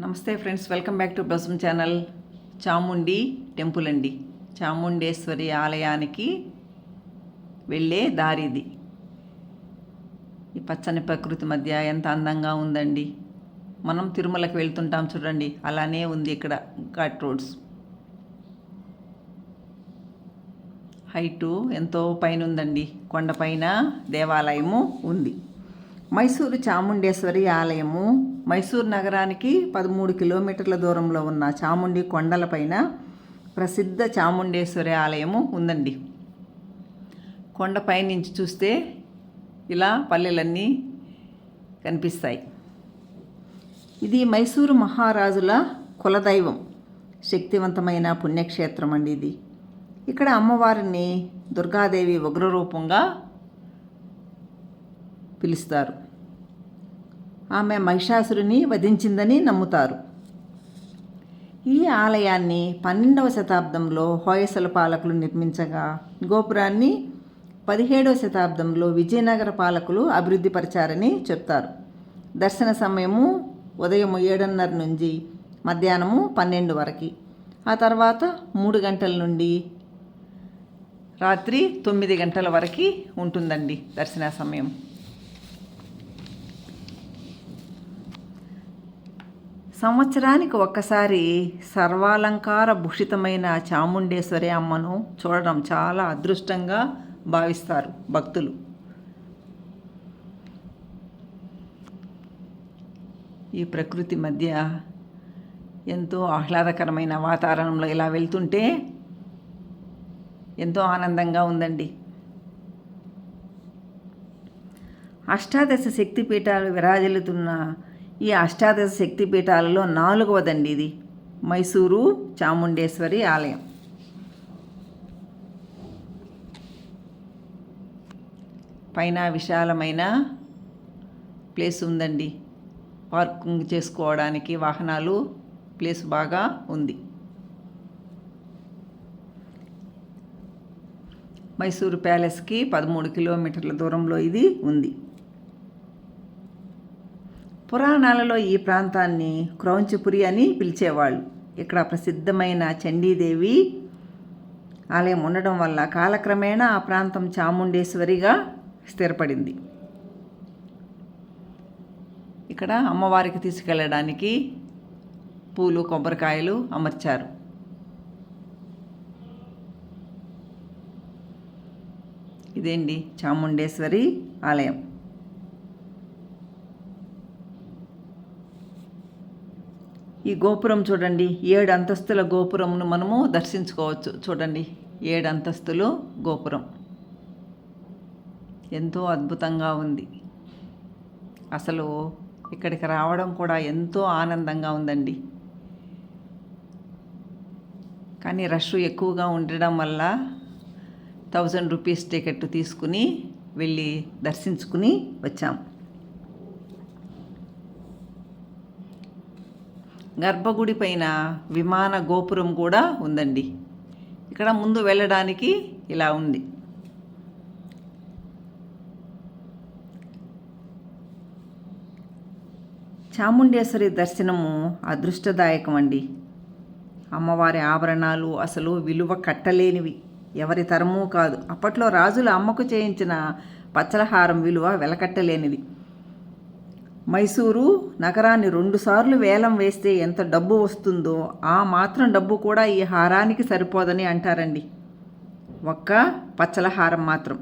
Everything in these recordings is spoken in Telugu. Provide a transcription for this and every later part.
నమస్తే friends, welcome back to blossom channel. Chamundi temple అండి. చాముండేశ్వరి ఆలయానికి వెళ్ళే దారిది. ఈ పచ్చని ప్రకృతి మధ్య ఎంత అందంగా ఉందండి. మనం తిరుమలకి వెళ్తుంటాం చూడండి, అలానే ఉంది ఇక్కడ ఘాట్ రోడ్స్. హైటు ఎంతో పైన ఉందండి. కొండపైన దేవాలయము ఉంది. మైసూరు చాముండేశ్వరి ఆలయము మైసూరు నగరానికి 13 కిలోమీటర్ల దూరంలో ఉన్న చాముండి కొండలపైన ప్రసిద్ధ చాముండేశ్వరి ఆలయము ఉందండి. కొండపై నుంచి చూస్తే ఇలా పల్లెలన్నీ కనిపిస్తాయి. ఇది మైసూరు మహారాజుల కులదైవం, శక్తివంతమైన పుణ్యక్షేత్రం అండి ఇది. ఇక్కడ అమ్మవారిని దుర్గాదేవి ఉగ్రరూపంగా పిలుస్తారు. ఆమె మహిషాసురుని వధించిందని నమ్ముతారు. ఈ ఆలయాన్ని 12వ శతాబ్దంలో హోయసల పాలకులు నిర్మించగా, గోపురాన్ని 17వ శతాబ్దంలో విజయనగర పాలకులు అభివృద్ధి పరిచారని చెప్తారు. దర్శన సమయము ఉదయం 7:30 నుంచి మధ్యాహ్నము 12 వరకు. ఆ తర్వాత 3 గంటల నుండి రాత్రి 9 గంటల వరకు ఉంటుందండి దర్శన సమయం. సంవత్సరానికి ఒక్కసారి సర్వాలంకార భూషితమైన చాముండేశ్వరి అమ్మను చూడడం చాలా అదృష్టంగా భావిస్తారు భక్తులు. ఈ ప్రకృతి మధ్య ఎంతో ఆహ్లాదకరమైన వాతావరణంలో ఇలా వెళ్తుంటే ఎంతో ఆనందంగా ఉందండి. అష్టాదశ శక్తిపీఠాలు విరాజిల్లుతున్న ఈ అష్టాదశ శక్తిపీఠాలలో 4వదండి ఇది మైసూరు చాముండేశ్వరి ఆలయం. పైన విశాలమైన ప్లేస్ ఉందండి. పార్కింగ్ చేసుకోవడానికి వాహనాలు ప్లేస్ బాగా ఉంది. మైసూరు ప్యాలెస్కి 13 కిలోమీటర్ల దూరంలో ఇది ఉంది. పురాణాలలో ఈ ప్రాంతాన్ని క్రౌంచపురి అని పిలిచేవాళ్ళు. ఇక్కడ ప్రసిద్ధమైన చండీదేవి ఆలయం ఉండడం వల్ల కాలక్రమేణా ఆ ప్రాంతం చాముండేశ్వరిగా స్థిరపడింది. ఇక్కడ అమ్మవారికి తీసుకెళ్ళడానికి పూలు, కొబ్బరికాయలు అమర్చారు. ఇదేంటి చాముండేశ్వరి ఆలయం. ఈ గోపురం చూడండి, 7 అంతస్తుల గోపురమును మనము దర్శించుకోవచ్చు. చూడండి, 7 అంతస్తులు గోపురం ఎంతో అద్భుతంగా ఉంది. అసలు ఇక్కడికి రావడం కూడా ఎంతో ఆనందంగా ఉందండి. కానీ రష్ ఎక్కువగా ఉండడం వల్ల 1000 రూపీస్ టికెట్ తీసుకుని వెళ్ళి దర్శించుకుని వచ్చాం. గర్భగుడి పైన విమాన గోపురం కూడా ఉందండి. ఇక్కడ ముందు వెళ్ళడానికి ఇలా ఉంది. చాముండేశ్వరి దర్శనము అదృష్టదాయకం అండి. అమ్మవారి ఆభరణాలు అసలు విలువ కట్టలేనివి, ఎవరి తరమూ కాదు. అప్పట్లో రాజుల అమ్మకు చేయించిన పచ్చలహారం విలువ వెలకట్టలేనిది. మైసూరు నగరాన్ని 2 సార్లు వేలం వేస్తే ఎంత డబ్బు వస్తుందో ఆ మాత్రం డబ్బు కూడా ఈ హారానికి సరిపోదని అంటారండి. ఒక్క పచ్చల హారం మాత్రం.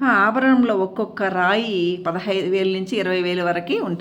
ఆ ఆభరణంలో ఒక్కొక్క రాయి 15,000 నుంచి 20,000 వరకు ఉంటుంది.